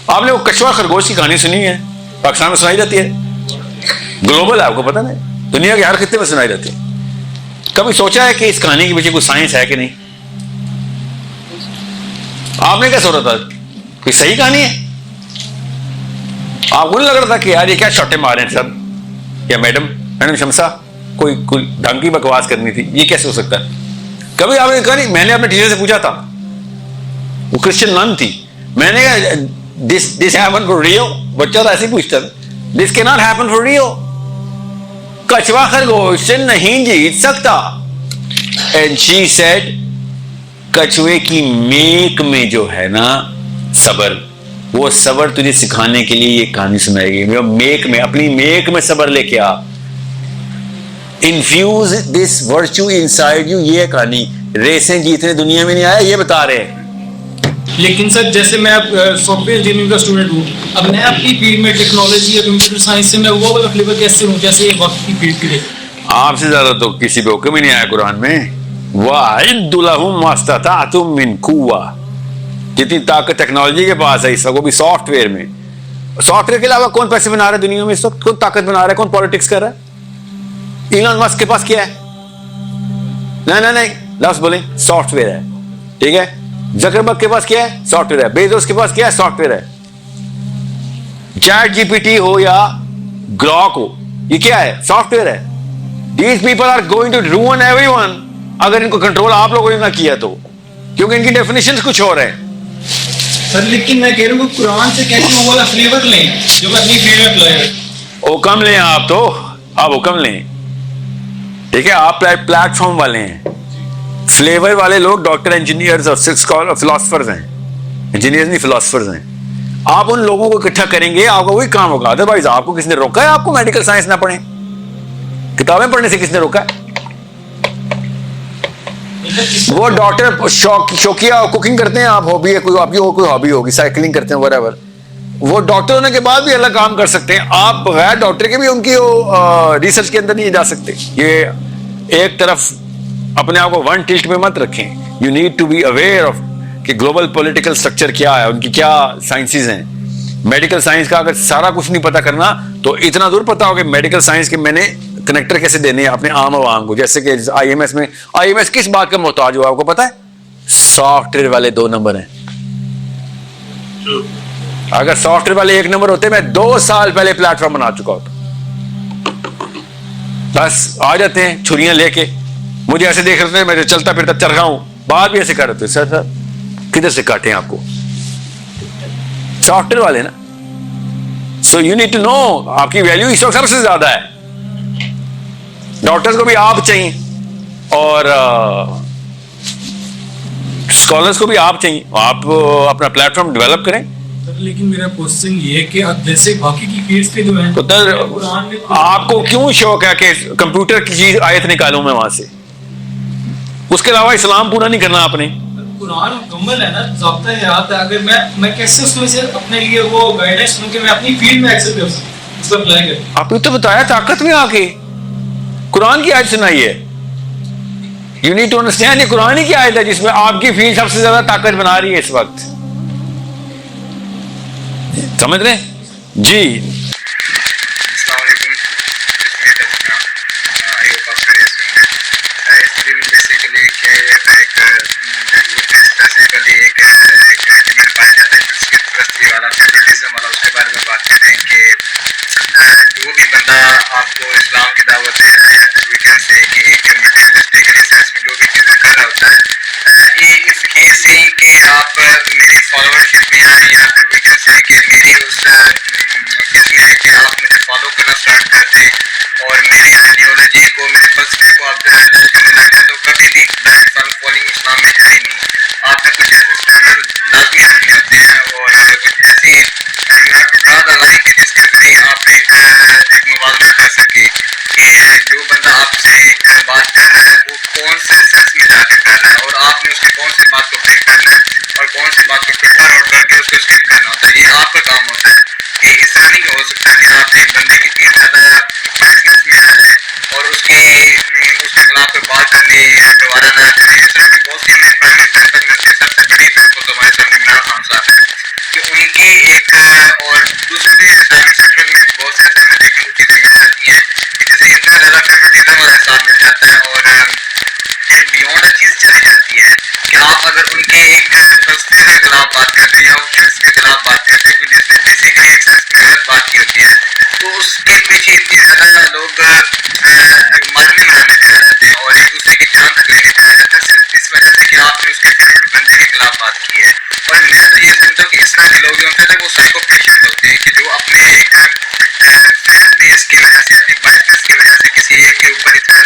آپ نے وہ کچھوا خرگوش کی کہانی سنی ہے؟ پاکستان میں سنائی جاتی ہے، گلوبل ہے، آپ کو پتا نہیں، دنیا کے ہر خطے میں سنائی جاتی ہے. کبھی سوچا ہے کہ اس کہانی کے پیچھے کوئی سائنس ہے کہ نہیں؟ آپ نے کیا سوچا تھا؟ کوئی صحیح کہانی ہے؟ آپ کو نہیں لگ رہا تھا کہ یار یہ کیا شوٹے مارے ہیں سر، یا میڈم شمسا کوئی ڈھنگ کی بکواس کرنی تھی، یہ کیسے ہو سکتا ہے؟ کبھی آپ نے کہا نہیں؟ میں نے اپنے ٹیچر سے پوچھا تھا، وہ کرسچن نن تھی، میں نے کہا دس ہیپن فار ریئل، بچہ تو ایسے ہی پوچھتا تھا، دس کی ناٹ ہیپن فار ریئل، کچھوا خرگوش سے نہیں جیت سکتا. اینڈ شی سیڈ کچھوے کی میک میں جو ہے نا صبر، وہ صبر تجھے سکھانے کے لیے یہ کہانی سنائی گئی. میک میں، اپنی میک میں صبر لے کے آ، infuse this virtue inside you. یہ کہانی ریسیں جیتنے دنیا میں نہیں آیا، یہ بتا رہے ہیں. لیکن سر جیسے میں اب سافٹ ویئر انجینئرنگ کا اسٹوڈنٹ ہوں، اب میں اپنی فیلڈ میں ٹیکنالوجی یا کمپیوٹر سائنس سے میں وہ والا فلیور کیسے ہوں جیسے ایک وقت کی فیلڈ کے لیے؟ آپ سے زیادہ تو کسی پہ حکم ہی نہیں آیا قرآن میں. وَأَعِدُّ لَهُم مَّا اسْتَطَعْتُم مِّن قُوَّةٍ، جتنی طاقت ٹیکنالوجی کے پاس ہے اس وقت، وہ بھی سافٹ ویئر میں. سافٹ ویئر کے علاوہ کون پیسے بنا رہا ہے دنیا میں اس وقت؟ کون طاقت بنا رہا ہے؟ کون پالیٹکس کر رہا ہے؟ ایلن مسک کے پاس کیا ہے؟ نہیں لفظ بولیں، سافٹ ویئر ہے. ٹھیک ہے، زکربرگ کے پاس کیا ہے؟ سافٹ ویئر ہے. بیزوس کے پاس کیا ہے؟ سافٹ ویئر ہے. چیٹ جی پی ٹی ہو یا گراک ہو، یہ کیا ہے؟ سافٹ ویئر ہے. These people are going to ruin everyone اگر ان کو کنٹرول آپ لوگوں نے نہ کیا تو، کیونکہ ان کی ڈیفینیشنز کچھ اور ہیں. سر لیکن میں کہہ رہا ہوں کہ قرآن سے کیسے وہ والا فلیور لیں جو میں اپنی فیلڈ میں اپلائی کروں. حکم لیں آپ تو، آپ حکم لیں. ٹھیک ہے، آپ پلیٹ فارم والے ہیں. فلیور والے لوگ ڈاکٹر، انجینئرز اور فلاسفرز ہیں. انجینئرز نہیں، فلاسفرز ہیں. آپ ان لوگوں کو اکٹھا کریں گے، آپ کا وہی کام ہوگا. ادروائز آپ کو کس نے روکا ہے آپ کو میڈیکل سائنس نہ پڑھیں؟ کتابیں پڑھنے سے کس نے روکا ہے؟ وہ ڈاکٹر شوقیہ کوکنگ کرتے ہیں، آپ ہابی ہے کوئی، آپ کی کوئی ہابی ہوگی، سائیکلنگ کرتے ہیں whatever. وہ ڈاکٹر ہونے کے بعد بھی الگ کام کر سکتے ہیں. آپ بغیر ڈاکٹر کے بھی ان کی ریسرچ کے اندر نہیں جا سکتے. یہ ایک طرف اپنے آپ کو ون ٹلٹ پہ مت رکھیں. You need to be aware of کہ گلوبل پولیٹیکل اسٹرکچر کیا ہے، ان کی کیا سائنسز ہیں. میڈیکل سائنس کا اگر سارا کچھ نہیں پتا کرنا تو اتنا ضرور پتا ہو کہ میڈیکل سائنس کے میں نے کنیکٹر کیسے دینے ہیں اپنے عام عوام کو. جیسے کہ آئی ایم ایس میں، آئی ایم ایس کس بات کا محتاج ہوا آپ کو پتا ہے؟ سافٹ ویئر والے 2 نمبر ہیں. اگر سافٹ ویئر والے 1 نمبر ہوتے میں 2 سال پہلے پلیٹ فارم بنا چکا ہوتا. بس آ جاتے ہیں چھریاں لے کے، مجھے ایسے دیکھ رہے ہیں میں چلتا پھرتا چرخا ہوں، بات بھی ایسے کر رہے تھے. سر کدھر سے کاٹیں آپ کو؟ سافٹ ویئر والے نا. So you need to know آپ کی ویلیو اس وقت سب سے زیادہ ہے. ڈاکٹرز کو بھی آپ چاہیے اور اسکالرس کو بھی آپ چاہیے. آپ اپنا پلیٹ فارم ڈیولپ کریں. لیکن میرا کوشچن یہ ہے کہ جیسے باقی کی فیلڈز پہ جو ہیں آپ کو کیوں شوق ہے کہ کمپیوٹر کی چیز آیت نکالوں میں وہاں سے؟ اس کے علاوہ اسلام پورا نہیں کرنا آپ نے. قرآن مکمل ہے نا، ضابطہ حیات ہے. اگر میں کیسے اس میں سے اپنے لیے وہ گائیڈنس لوں کہ میں اپنی فیلڈ میں ایکسل کر سکوں، اس کو اپلائی کروں. آپ نے تو بتایا طاقت میں آ کے قرآن کی آیت سنائی ہے. یو نیڈ ٹو انڈرسٹینڈ، یہ قرآن ہی کی آیت ہے جس میں آپ کی فیلڈ سب سے زیادہ طاقت بنا رہی ہے اس وقت. سمجھ رہے جی؟ السلام علیکم. بیسیکلی کیا ایک ریجیمنٹ پایا جاتا ہے شخصیت پرستی والا، فیوریٹزم والا. اس کے بارے میں بات کریں کہ جو بھی بندہ آپ کو اسلام کی دعوت ہے، ویکینڈ سے کہ ایک مٹیریلسٹک سینس میں جو بھی چیزیں کر رہا ہوتا ہے، یہ اس کیس سے کہ آپ میری فالوورشپ میں آئیں یا پھر ویکینڈ سے کہ میری اس کہتی ہے کہ آپ مجھے فالو کرنا اسٹارٹ کر دیں اور میری آئیڈیالوجی کو، میرے فلسفے کو آپ کرنے لگ جائیں، تو کبھی بھی ڈائریکٹ فالوئنگ اسلام میں ہے ہی نہیں. آپ نے کچھ ایسے اسٹینڈرڈ لازمی رکھنے ہوتے ہیں اور کچھ ایسی you have to draw the line کہ جس کے ذریعے آپ ایک موازنہ کر سکیں کہ جو بندہ آپ سے بات کر رہا ہے وہ کون سے سینس میں جا کے کر رہا ہے اور آپ نے اس کی کون سی بات کو پک کرنا ہے اور کون سی بات کو فلٹر آؤٹ کر کے اس کو اسکپ کرنا ہوتا ہے. یہ آپ کا کام ہوتا ہے. کہ اس طرح نہیں ہو سکتا کہ آپ ایک بندے کی اتنی زیادہ پریشنس میں آ جائیں اور اس کے خلاف بات کرنے دوبارہ نہ کریں. اس طرح کے بہت سے ہمیں پرائم ایگزامپل میں سے سب سے بڑی بالکل تو ہمارے سامنے عمران خان صاحب ہیں کہ ان باقی ایک اور دوسرے بھی اسلامک سیکٹر میں بہت سے ایسے میں دیکھنے کو چیزیں مل جاتی ہیں کہ جیسے اتنا زیادہ فیورٹزم اور احساس مل جاتا ہے اور بیونڈ چیز چلی جاتی ہے کہ آپ اگر ان کے ایک فلسفے کے خلاف بات کرتے ہیں یا اس شخص کے خلاف بات کرتے ہیں جس نے بیسیکلی ایک شخص میں غلط بات کی ہوتی ہے تو اس کے پیچھے اتنی زیادہ لوگ مارنے مرانے پہ آ جاتے ہیں اور ایک دوسرے کی جان تک لے کے چلا جاتا ہے صرف اس وجہ سے کہ آپ نے اس کے فیوریٹ بندے کے خلاف بات کی ہے. اور میں تو یہ سمجھتا ہوں کہ اس طرح کے لوگ جو ہوتے ہیں وہ سائیکو پیشنٹ ہوتے ہیں کہ جو اپنے ایک بیس کی وجہ سے اپنی بائسنس کی وجہ سے کسی ایک کے اوپر اتنا